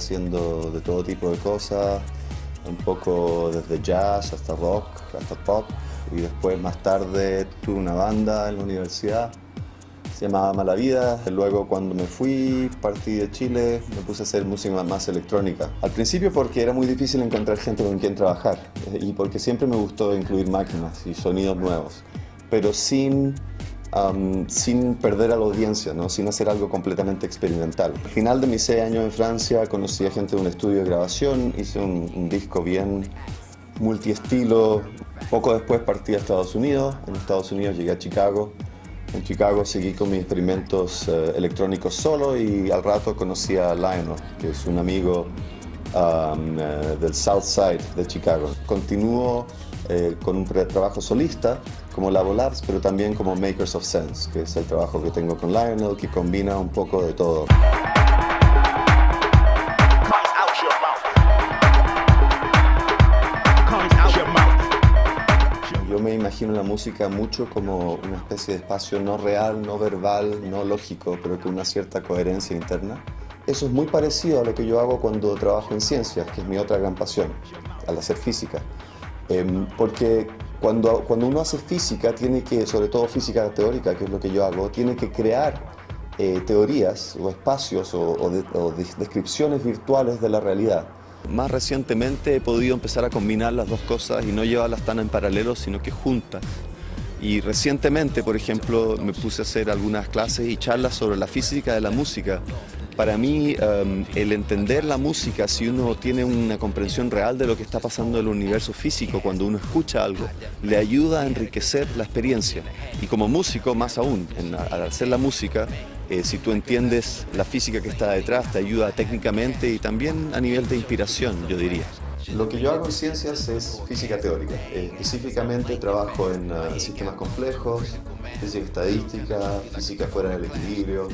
haciendo de todo tipo de cosas, un poco desde jazz hasta rock, hasta pop. Y después, más tarde, tuve una banda en la universidad, se llamaba Mala Vida. Luego, cuando me fui, partí de Chile, me puse a hacer música más electrónica. Al principio porque era muy difícil encontrar gente con quien trabajar y porque siempre me gustó incluir máquinas y sonidos nuevos, pero sin perder a la audiencia, ¿no? Sin hacer algo completamente experimental. Al final de mis 6 años en Francia conocí a gente de un estudio de grabación, hice un disco bien multiestilo. Poco después partí a Estados Unidos, en Estados Unidos llegué a Chicago. En Chicago seguí con mis experimentos electrónicos solo y al rato conocí a Lionel, que es un amigo del South Side de Chicago. Continúo con un trabajo solista como Labo Labs, pero también como Makers of Sense, que es el trabajo que tengo con Lionel, que combina un poco de todo. Yo me imagino la música mucho como una especie de espacio no real, no verbal, no lógico, pero con una cierta coherencia interna. Eso es muy parecido a lo que yo hago cuando trabajo en ciencias, que es mi otra gran pasión, al hacer física. Porque cuando uno hace física, tiene que, sobre todo física teórica, que es lo que yo hago, tiene que crear teorías o espacios o descripciones virtuales de la realidad. Más recientemente he podido empezar a combinar las dos cosas y no llevarlas tan en paralelo, sino que juntas. Y recientemente, por ejemplo, me puse a hacer algunas clases y charlas sobre la física de la música. Para mí, el entender la música, si uno tiene una comprensión real de lo que está pasando en el universo físico, cuando uno escucha algo, le ayuda a enriquecer la experiencia. Y como músico, más aún, al hacer la música, si tú entiendes la física que está detrás, te ayuda técnicamente y también a nivel de inspiración, yo diría. Lo que yo hago en ciencias es física teórica. Específicamente trabajo en sistemas complejos, física estadística, física fuera del equilibrio.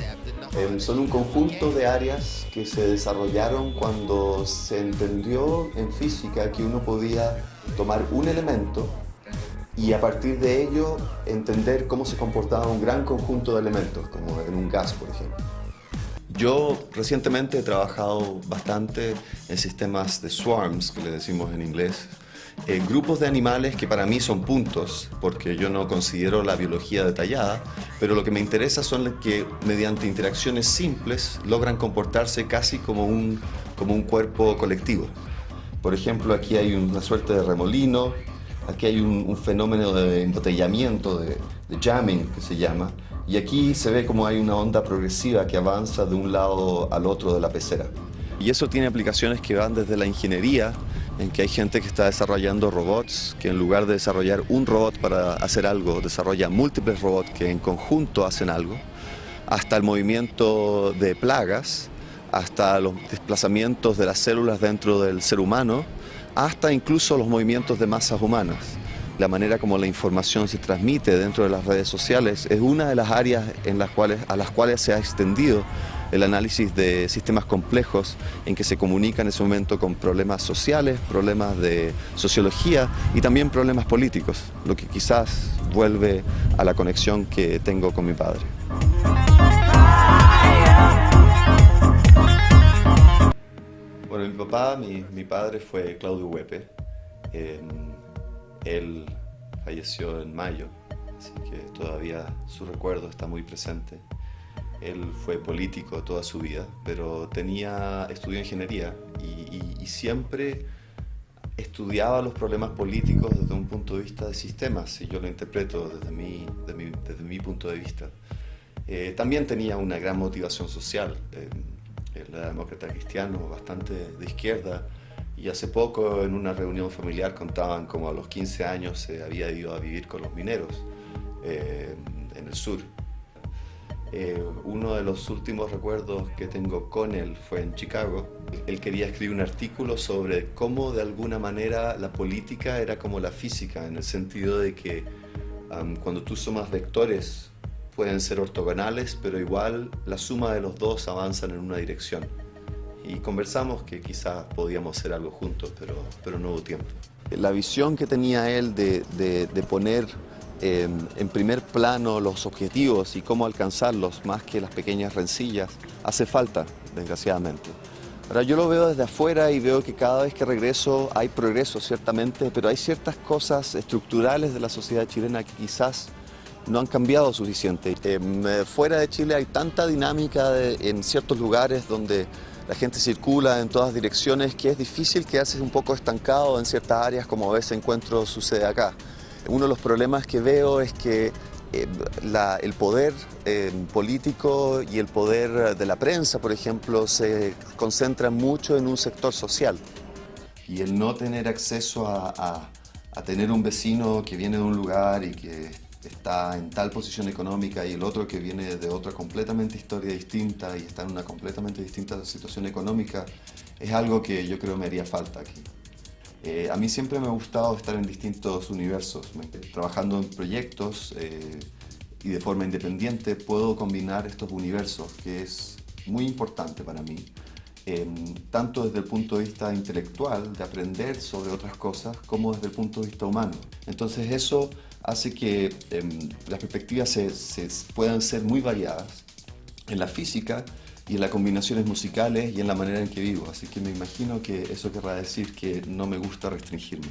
Son un conjunto de áreas que se desarrollaron cuando se entendió en física que uno podía tomar un elemento y a partir de ello entender cómo se comportaba un gran conjunto de elementos, como en un gas, por ejemplo. Yo recientemente he trabajado bastante en sistemas de swarms, que le decimos en inglés, grupos de animales que para mí son puntos, porque yo no considero la biología detallada, pero lo que me interesa son los que mediante interacciones simples logran comportarse casi como un cuerpo colectivo. Por ejemplo, aquí hay una suerte de remolino, aquí hay un fenómeno de embotellamiento, de jamming que se llama, y aquí se ve como hay una onda progresiva que avanza de un lado al otro de la pecera. Y eso tiene aplicaciones que van desde la ingeniería, en que hay gente que está desarrollando robots, que en lugar de desarrollar un robot para hacer algo, desarrolla múltiples robots que en conjunto hacen algo, hasta el movimiento de plagas, hasta los desplazamientos de las células dentro del ser humano, hasta incluso los movimientos de masas humanas. La manera como la información se transmite dentro de las redes sociales es una de las áreas a las cuales se ha extendido el análisis de sistemas complejos en que se comunica en ese momento con problemas sociales, problemas de sociología y también problemas políticos, lo que quizás vuelve a la conexión que tengo con mi padre. Bueno, mi papá, mi padre fue Claudio Huepe. Él falleció en mayo, así que todavía su recuerdo está muy presente. Él fue político toda su vida, pero estudió ingeniería y siempre estudiaba los problemas políticos desde un punto de vista de sistemas, y yo lo interpreto desde mi punto de vista. También tenía una gran motivación social. Él era demócrata cristiano, bastante de izquierda, y hace poco en una reunión familiar contaban como a los 15 años se había ido a vivir con los mineros en el sur. Uno de los últimos recuerdos que tengo con él fue en Chicago. Él quería escribir un artículo sobre cómo de alguna manera la política era como la física, en el sentido de que cuando tú sumas vectores pueden ser ortogonales, pero igual la suma de los dos avanzan en una dirección. Y conversamos que quizás podíamos hacer algo juntos, pero no hubo tiempo. La visión que tenía él de poner en primer plano los objetivos y cómo alcanzarlos, más que las pequeñas rencillas, hace falta, desgraciadamente. Ahora, yo lo veo desde afuera y veo que cada vez que regreso hay progreso, ciertamente, pero hay ciertas cosas estructurales de la sociedad chilena que quizás no han cambiado suficiente. Fuera de Chile hay tanta dinámica en ciertos lugares donde la gente circula en todas direcciones que es difícil quedarse un poco estancado en ciertas áreas como a veces encuentro sucede acá. Uno de los problemas que veo es que el poder político y el poder de la prensa, por ejemplo, se concentran mucho en un sector social. Y el no tener acceso a tener un vecino que viene de un lugar y que está en tal posición económica y el otro que viene de otra completamente historia distinta y está en una completamente distinta situación económica, es algo que yo creo me haría falta aquí. A mí siempre me ha gustado estar en distintos universos. Trabajando en proyectos y de forma independiente puedo combinar estos universos, que es muy importante para mí, tanto desde el punto de vista intelectual, de aprender sobre otras cosas, como desde el punto de vista humano. Entonces eso hace que las perspectivas puedan ser muy variadas en la física y en las combinaciones musicales y en la manera en que vivo. Así que me imagino que eso querrá decir que no me gusta restringirme.